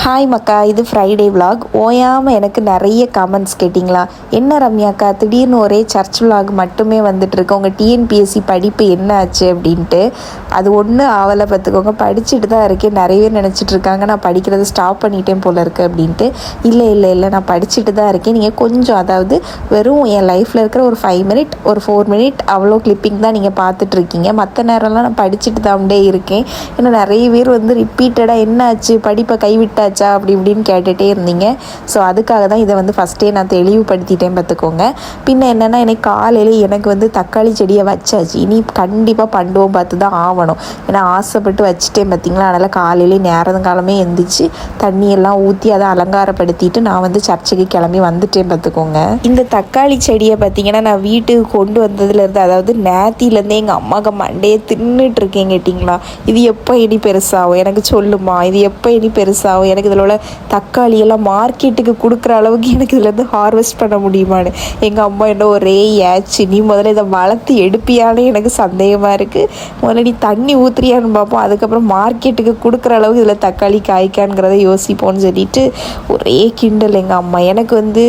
Hi மக்கா, இது Friday vlog. ஓயாமல் எனக்கு நிறைய கமெண்ட்ஸ் கேட்டிங்களா, என்ன ரம்யாக்கா திடீர்னு ஒரே சர்ச் விலாக் மட்டுமே வந்துட்டுருக்கு, உங்கள் டிஎன்பிஎஸ்சி படிப்பு என்ன ஆச்சு அப்படின்ட்டு. அது ஒன்று ஆவலை பார்த்துக்கோங்க, படிச்சுட்டு தான் இருக்கேன். நிறைய பேர் நினச்சிட்டு இருக்காங்க நான் படிக்கிறத ஸ்டாப் பண்ணிட்டேன் போல இருக்குது அப்படின்ட்டு. இல்லை இல்லை இல்லை, நான் படிச்சுட்டு தான் இருக்கேன். நீங்கள் கொஞ்சம், அதாவது வெறும் என் லைஃப்பில் இருக்கிற ஒரு 5 மினிட் ஒரு 4 மினிட் அவ்வளோ கிளிப்பிங் தான் நீங்கள் பார்த்துட்ருக்கீங்க. மற்ற நேரம்லாம் நான் படிச்சுட்டு தான்டே இருக்கேன். ஏன்னா நிறைய பேர் வந்து ரிப்பீட்டடாக என்ன ஆச்சு, படிப்பை கைவிட்டாச்சு அப்படி இப்படின்னு கேட்டுகிட்டே இருந்தீங்க. ஸோ அதுக்காக தான் இதை வந்து ஃபஸ்ட்டே நான் தெளிவுபடுத்திட்டேன் பார்த்துக்கோங்க. பின்ன என்னென்னா, எனக்கு காலையில் எனக்கு வந்து தக்காளி செடியை வச்சாச்சு, இனி கண்டிப்பாக பண்டுவோம் பார்த்து தான் ஆகணும். ஏன்னா ஆசைப்பட்டு வச்சுட்டேன் பார்த்திங்களா. அதனால் காலையிலே நேரங்காலமே எந்திரிச்சு தண்ணியெல்லாம் ஊற்றி அதை அலங்காரப்படுத்திட்டு நான் வந்து சர்ச்சைக்கு கிளம்பி வந்துட்டேன் பார்த்துக்கோங்க. இந்த தக்காளி செடியை பார்த்திங்கன்னா நான் வீட்டுக்கு கொண்டு வந்ததுலேருந்து, அதாவது நேத்திலேருந்தே எங்கள் அம்மாவுக்கு மண்டையை தின்னுட்டு இருக்கேன் கேட்டிங்களா. இது எப்போ இனி பெருசாகும் எனக்கு சொல்லுமா, இது எப்போ இனி பெருசாகும், எனக்கு இதில் உள்ள தக்காளியெல்லாம் மார்க்கெட்டுக்கு கொடுக்குற அளவுக்கு எனக்கு இதுலேருந்து ஹார்வெஸ்ட் பண்ண முடியுமான்னு எங்கள் அம்மா என்ன ஒரே ஏச்சு, நீ முதல்ல இதை வளர்த்து எடுப்பியானே எனக்கு சந்தேகமாக இருக்குது, முதல்ல நீ தண்ணி ஊற்றுறியான்னு பார்ப்போம், அதுக்கப்புறம் மார்க்கெட்டுக்கு கொடுக்குற அளவுக்கு இதில் தக்காளி காய்க்கான்ங்கிறத யோசிப்போன்னு சொல்லிட்டு ஒரே கிண்டல் எங்கள் அம்மா. எனக்கு வந்து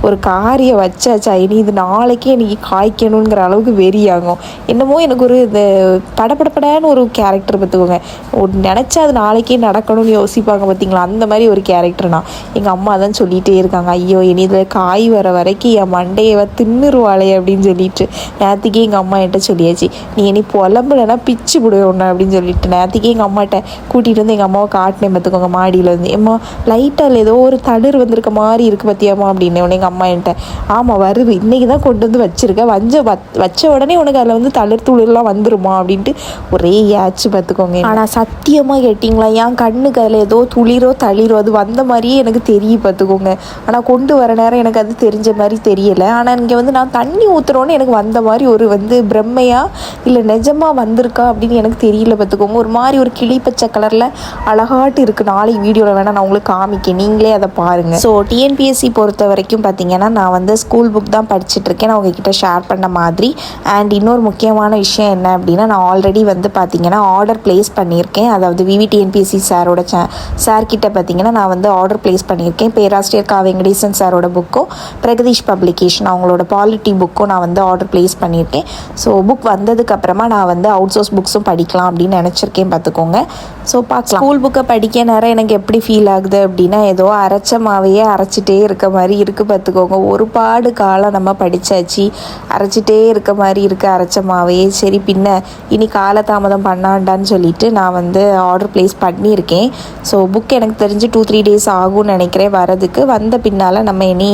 ஒரு காரியம் வச்சாச்சா, இனி இது நாளைக்கே எனக்கு காய்க்கணுங்கிற அளவுக்கு வெறியாகும். என்னமோ எனக்கு ஒரு இந்த படப்படப்படான்னு ஒரு கேரக்டர் பார்த்துக்கோங்க, நினச்சா அது நாளைக்கே நடக்கணும்னு யோசிப்பாங்க பார்த்தீங்களா, அந்த மாதிரி ஒரு கேரக்டர்னா. எங்கள் அம்மா தான் சொல்லிகிட்டே இருக்காங்க, ஐயோ இனி இதில் காய் வர வரைக்கும் என் மண்டையை தின்னுருவாளே அப்படின்னு சொல்லிட்டு. நேற்றுக்கே எங்கள் அம்மா என்கிட்ட சொல்லியாச்சு, நீ இனி புலம்புலன்னா பிச்சு விடுவேண்ணா அப்படின்னு சொல்லிட்டு. நேற்றுக்கே எங்கள் அம்மாட்ட கூட்டிகிட்டு வந்து எங்கள் அம்மாவை காட்டினேன் பார்த்துக்கோங்க மாடியில் வந்து. ஏம்மா லைட்டாக ஏதோ ஒரு தளிர் வந்திருக்க மாதிரி இருக்குது பார்த்தியாம்மா அப்படின்னு உடனே எங்கள் அம்மா என்கிட்ட, ஆமாம் வருது, இன்றைக்கி தான் கொண்டு வந்து வச்சுருக்கேன், வச்ச உடனே உனக்கு அதில் வந்து தளிர் துளிர்லாம் வந்துருமா அப்படின்ட்டு ஒரே ஏச்சு பார்த்துக்கோங்க. ஆனால் சத்தியமாக கேட்டிங்களா, என் கண்ணுக்கு அதில் ஏதோ துளிரோ தளிரோ அது வந்த மாதிரியே எனக்கு தெரிய பார்த்துக்கோங்க. ஆனால் கொண்டு வர நேரம் எனக்கு அது தெரிஞ்ச மாதிரி தெரியலை. ஆனால் இங்கே வந்து நான் தண்ணி ஊற்றுறோன்னு எனக்கு வந்த மாதிரி ஒரு வந்து பிரம்மையா இல்லை நிஜமாக வந்திருக்கா அப்படின்னு எனக்கு தெரியல பார்த்துக்கோங்க. ஒரு மாதிரி ஒரு கிளி பச்சை கலரில் அழகாட்டு இருக்குது. நாளைக்கு வீடியோவில் வேணால் நான் உங்களுக்கு காமிக்கேன், நீங்களே அதை பாருங்கள். ஸோ டிஎன்பிஎஸ்சி பொறுத்த வரைக்கும் பார்த்திங்கன்னா நான் வந்து ஸ்கூல் புக் தான் படிச்சுட்ருக்கேன், நான் உங்ககிட்ட ஷேர் பண்ண மாதிரி. அண்ட் இன்னொரு முக்கியமான விஷயம் என்ன அப்படின்னா, நான் ஆல்ரெடி வந்து பார்த்திங்கன்னா ஆர்டர் ப்ளேஸ் பண்ணியிருக்கேன். அதாவது விவிடிஎன்பிஎஸ்சி சாரோட சார்கிட்ட பார்த்திங்கன்னா நான் வந்து ஆர்டர் ப்ளேஸ் பண்ணியிருக்கேன். பேராசிரியர் கா வெங்கடேசன் சாரோட புக்கும் பிரகதீஷ் பப்ளிகேஷன் அவங்களோட பாலிட்டி புக்கும் நான் வந்து ஆர்டர் ப்ளேஸ் பண்ணியிருக்கேன். ஸோ புக் வந்ததுக்கப்புறமா நான் வந்து அவுட் சோர்ஸ் புக்ஸும் படிக்கலாம் அப்படின்னு நினச்சிருக்கேன் பார்த்துக்கோங்க. ஸோ பார்க்கலாம். ஸ்கூல் புக்கை படிக்க நேரம் எனக்கு எப்படி ஃபீல் ஆகுது அப்படின்னா, ஏதோ அரைச்ச மாவையே அரைச்சிட்டே இருக்க மாதிரி இருக்குது பார்த்துக்கோங்க. ஒரு பாடு காலம் நம்ம படித்தாச்சு, அரைச்சிட்டே இருக்க மாதிரி இருக்குது அரைச்ச மாவையே. சரி பின்ன இனி காலதாமதம் பண்ணாண்டான்னு சொல்லிட்டு நான் வந்து ஆர்டர் ப்ளேஸ் பண்ணியிருக்கேன். ஸோ புக் எனக்கு தெரிஞ்சு 2-3 டேஸ் ஆகும்னு நினைக்கிறேன் வரதுக்கு. வந்த பின்னால் நம்ம இனி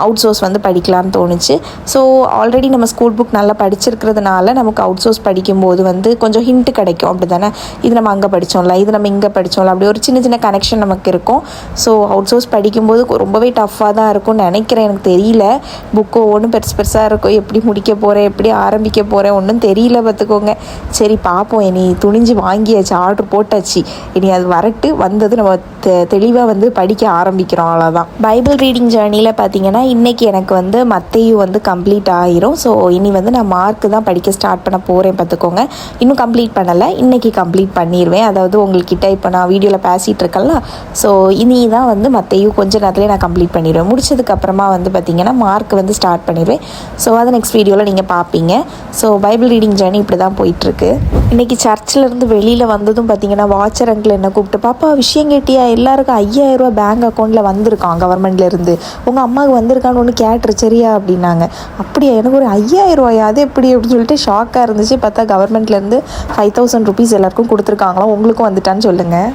அவுட் சோர்ஸ் வந்து படிக்கலாம்னு தோணுச்சு. ஸோ ஆல்ரெடி நம்ம ஸ்கூல் புக் நல்லா படிச்சிருக்கிறதுனால நமக்கு அவுட் சோர்ஸ் படிக்கும்போது வந்து கொஞ்சம் ஹிண்ட் கிடைக்கும், அப்படி தானே. இது நம்ம அங்கே படித்தோம்ல, இது நம்ம இங்கே படித்தோம்ல, அப்படி ஒரு சின்ன சின்ன கனெக்ஷன் நமக்கு இருக்கும். ஸோ அவுட் சோர்ஸ் படிக்கும்போது ரொம்பவே டஃப்பாக தான் இருக்கும்னு நினைக்கிறேன், எனக்கு தெரியல. புக்கு ஒன்றும் பெருசாக இருக்கும், எப்படி முடிக்க போகிறேன் எப்படி ஆரம்பிக்க போகிறேன் ஒன்றும் தெரியல பார்த்துக்கோங்க. சரி பார்ப்போம், இனி துணிஞ்சு வாங்கியாச்சு, ஆர்டர் போட்டாச்சு, இனி அது வரட்டு, வந்தது நம்ம தெளிவாக வந்து படிக்க ஆரம்பிக்கிறோம், அவ்வளோதான். பைபிள் ரீடிங் ஜேர்னியில் பார்த்தீங்கன்னா இன்றைக்கி எனக்கு வந்து மத்தேயு வந்து கம்ப்ளீட் ஆகிரும். ஸோ இனி வந்து நான் மார்க்கு தான் படிக்க ஸ்டார்ட் பண்ண போகிறேன் பார்த்துக்கோங்க. இன்னும் கம்ப்ளீட் பண்ணலை, இன்றைக்கி கம்ப்ளீட் பண்ணிடுவேன். அதாவது உங்கள்கிட்ட இப்போ நான் வீடியோவில் பேசிகிட்டு இருக்கேன்ல, ஸோ இனி தான் வந்து மத்தேயு கொஞ்ச நேரத்துலேயே நான் கம்ப்ளீட் பண்ணிடுவேன். முடிச்சதுக்கப்புறமா வந்து பார்த்திங்கன்னா மார்க் வந்து ஸ்டார்ட் பண்ணிடுவேன். ஸோ அதை நெக்ஸ்ட் வீடியோவில் நீங்கள் பார்ப்பீங்க. ஸோ பைபிள் ரீடிங் ஜேர்னி இப்படி தான் போயிட்டுருக்கு. இன்றைக்கி சர்ச்சிலேருந்து வெளியில் வந்ததும் பார்த்திங்கன்னா வாட்சர் அங்கிள் என்ன கூப்பிட்டு, பாப்பா விஷயம் கேட்டியா, எல்லாருக்கும் 5000 ரூபா பேங்க் அக்கௌண்ட்டில் வந்திருக்கான் கவர்மெண்ட்லேருந்து, உங்கள் அம்மாவுக்கு வந்திருக்கான்னு ஒன்று கேட்டுரு சரியா அப்படின்னாங்க. அப்படியா, எனக்கு ஒரு 5000 ரூபாயா, அது எப்படி அப்படின்னு சொல்லிட்டு ஷாக்காக இருந்துச்சு. பார்த்தா கவர்மெண்ட்லேருந்து 5000 ருபீஸ் எல்லாருக்கும் கொடுத்துருக்காங்களாம், உங்களுக்கும் வந்துட்டான்னு சொல்லுங்கள்.